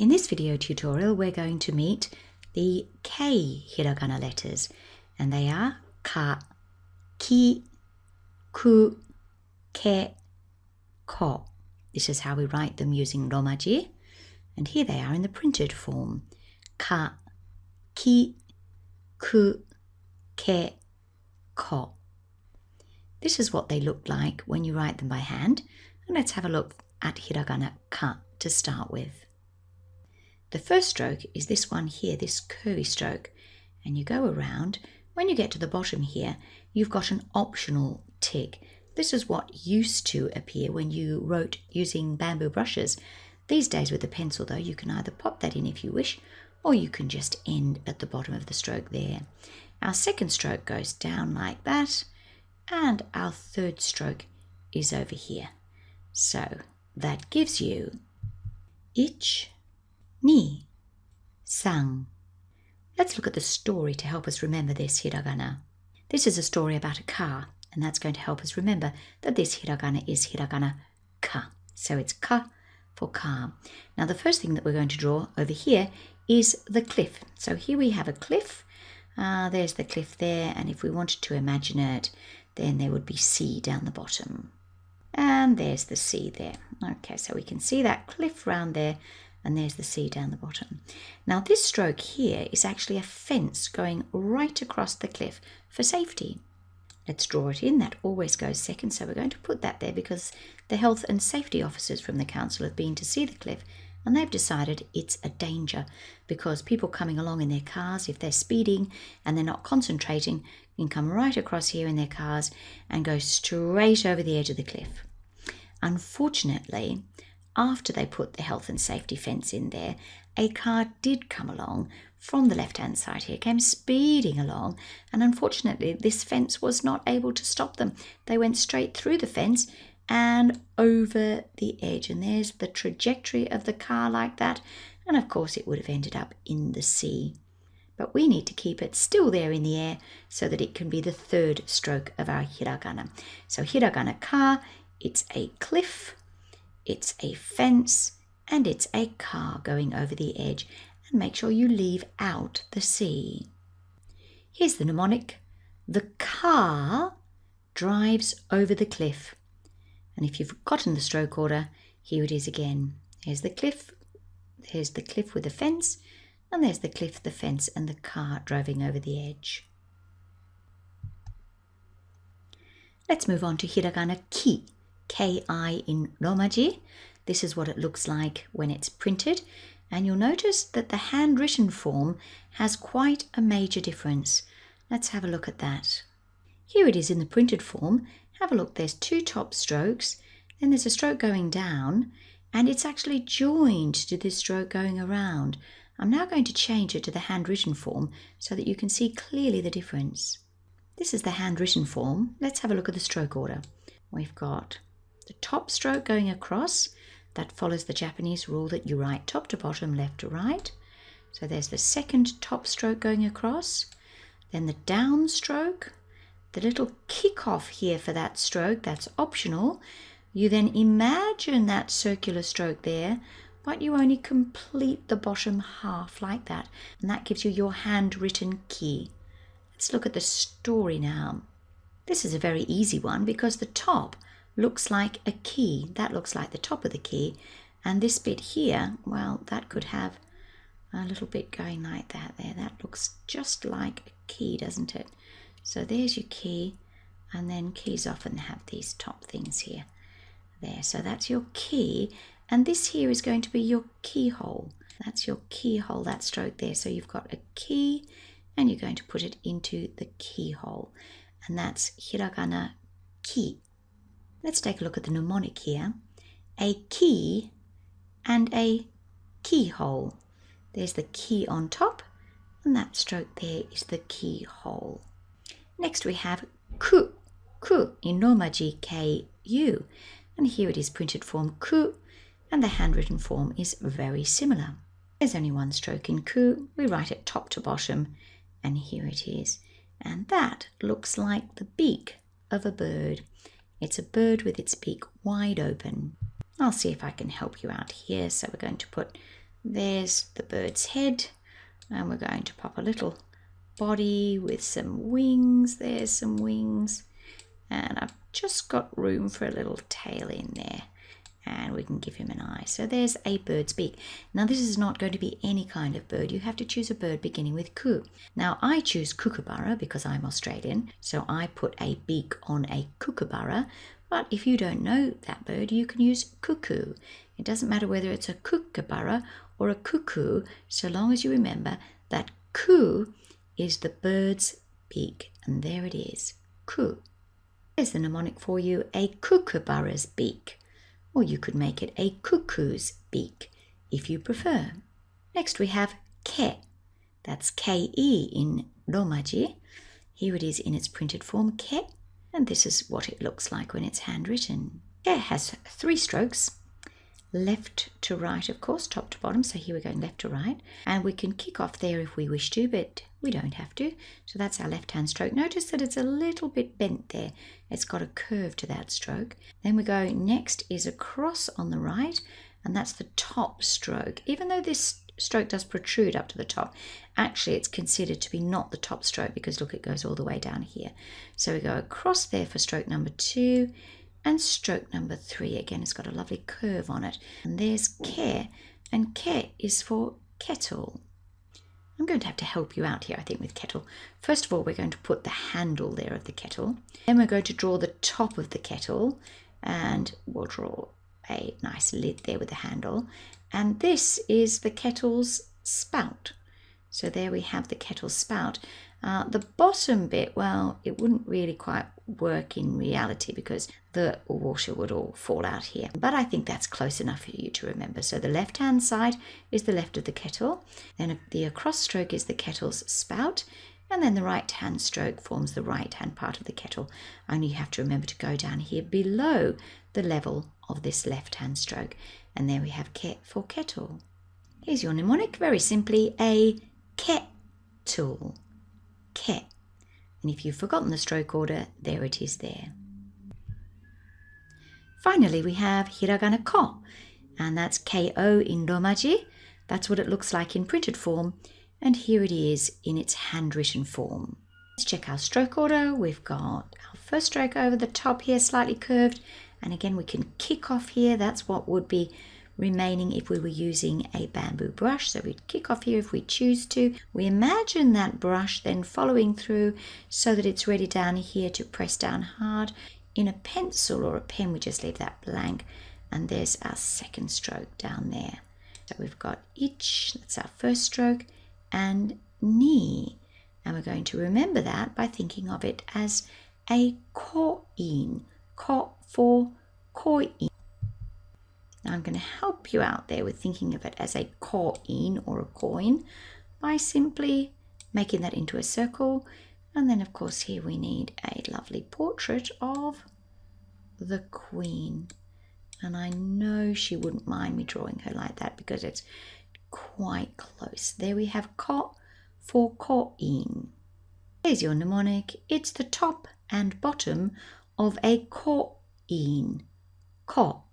In this video tutorial, we're going to meet the K hiragana letters, and they are ka, ki, ku, ke, ko. This is how we write them using romaji, and here they are in the printed form. Ka, ki, ku, ke, ko. This is what they look like when you write them by hand, and let's have a look at hiragana ka to start with. The first stroke is this one here, this curvy stroke, and you go around. When you get to the bottom here, you've got an optional tick. This is what used to appear when you wrote using bamboo brushes. These days with the pencil though, you can either pop that in if you wish, or you can just end at the bottom of the stroke there. Our second stroke goes down like that, and our third stroke is over here. So that gives you ich, ni, san. Let's look at the story to help us remember this hiragana. This is a story about a car, and that's going to help us remember that this hiragana is hiragana ka. So it's ka for car. Now the first thing that we're going to draw over here is the cliff. So here we have a cliff. There's the cliff there, and if we wanted to imagine it, then there would be sea down the bottom. And there's the sea there. Okay, so we can see that cliff round there, and there's the sea down the bottom. Now this stroke here is actually a fence going right across the cliff for safety. Let's draw it in. That always goes second, so we're going to put that there because the health and safety officers from the council have been to see the cliff, and they've decided it's a danger because people coming along in their cars, if they're speeding and they're not concentrating, can come right across here in their cars and go straight over the edge of the cliff. Unfortunately, after they put the health and safety fence in there, a car did come along from the left-hand side here, came speeding along, and unfortunately this fence was not able to stop them. They went straight through the fence and over the edge, and there's the trajectory of the car like that, and of course it would have ended up in the sea. But we need to keep it still there in the air so that it can be the third stroke of our hiragana. So hiragana ka, it's a cliff, it's a fence, and it's a car going over the edge. And make sure you leave out the sea. Here's the mnemonic. The car drives over the cliff. And if you've forgotten the stroke order, here it is again. Here's the cliff with the fence, and there's the cliff, the fence, and the car driving over the edge. Let's move on to hiragana ki, K-I in romaji. This is what it looks like when it's printed, and you'll notice that the handwritten form has quite a major difference. Let's have a look at that. Here it is in the printed form. Have a look, there's two top strokes, then there's a stroke going down, and it's actually joined to this stroke going around. I'm now going to change it to the handwritten form so that you can see clearly the difference. This is the handwritten form. Let's have a look at the stroke order. We've got the top stroke going across. That follows the Japanese rule that you write top to bottom, left to right. So there's the second top stroke going across, then the down stroke, the little kick off here for that stroke, that's optional. You then imagine that circular stroke there, but you only complete the bottom half like that, and that gives you your handwritten ki. Let's look at the story now. This is a very easy one because the top looks like a key. That looks like the top of the key, and this bit here, well, that could have a little bit going like that there. That looks just like a key, doesn't it? So there's your key, and then keys often have these top things here. There, so that's your key, and this here is going to be your keyhole. That's your keyhole, that stroke there. So you've got a key, and you're going to put it into the keyhole, and that's hiragana ki. Let's take a look at the mnemonic here. A key and a keyhole. There's the key on top, and that stroke there is the keyhole. Next we have ku, ku in romaji K-U. And here it is printed form ku, and the handwritten form is very similar. There's only one stroke in ku. We write it top to bottom, and here it is. And that looks like the beak of a bird. It's a bird with its beak wide open. I'll see if I can help you out here. So we're going to put There's the bird's head, and we're going to pop a little body with some wings. There's some wings, and I've just got room for a little tail in there, and we can give him an eye. So there's a bird's beak. Now this is not going to be any kind of bird. You have to choose a bird beginning with ku. Now I choose kookaburra because I'm Australian, so I put a beak on a kookaburra. But if you don't know that bird, you can use cuckoo. It doesn't matter whether it's a kookaburra or a cuckoo, so long as you remember that ku is the bird's beak. And there it is, ku. There's the mnemonic for you, a kookaburra's beak. Or you could make it a cuckoo's beak, if you prefer. Next we have ke. That's K-E in Romaji. Here it is in its printed form, ke. And this is what it looks like when it's handwritten. Ke has 3 strokes, left to right, of course, top to bottom. So here we're going left to right. And we can kick off there if we wish to, but we don't have to. So that's our left-hand stroke. Notice that it's a little bit bent there. It's got a curve to that stroke. Then we go, next is a cross on the right, and that's the top stroke. Even though this stroke does protrude up to the top, actually it's considered to be not the top stroke because look, it goes all the way down here. So we go across there for stroke number 2, and stroke number 3. Again, it's got a lovely curve on it. And there's ke, and ke is for kettle. I'm going to have to help you out here, I think, with kettle. First of all, we're going to put the handle there of the kettle. Then we're going to draw the top of the kettle, and we'll draw a nice lid there with the handle. And this is the kettle's spout. So there we have the kettle spout. The bottom bit, well, it wouldn't really quite work in reality because the water would all fall out here. But I think that's close enough for you to remember. So the left-hand side is the left of the kettle. Then the across stroke is the kettle's spout. And then the right-hand stroke forms the right-hand part of the kettle. Only you have to remember to go down here below the level of this left-hand stroke. And there we have ke for kettle. Here's your mnemonic, very simply, a kettle. Ke. And if you've forgotten the stroke order, there it is there. Finally, we have Hiragana ko, and that's K-O in Romaji. That's what it looks like in printed form, and here it is in its handwritten form. Let's check our stroke order. We've got our first stroke over the top here, slightly curved, and again we can kick off here. That's what would be remaining if we were using a bamboo brush. So we'd kick off here if we choose to. We imagine that brush then following through so that it's ready down here to press down hard. In a pencil or a pen, we just leave that blank, and there's our second stroke down there. So we've got ich, that's our first stroke, and ni, and we're going to remember that by thinking of it as a coin, ko for coin. Now I'm going to help you out there with thinking of it as a coin or a coin by simply making that into a circle. And then of course here we need a lovely portrait of the Queen. And I know she wouldn't mind me drawing her like that because it's quite close. There we have ko for coin. There's your mnemonic. It's the top and bottom of a coin. Ko.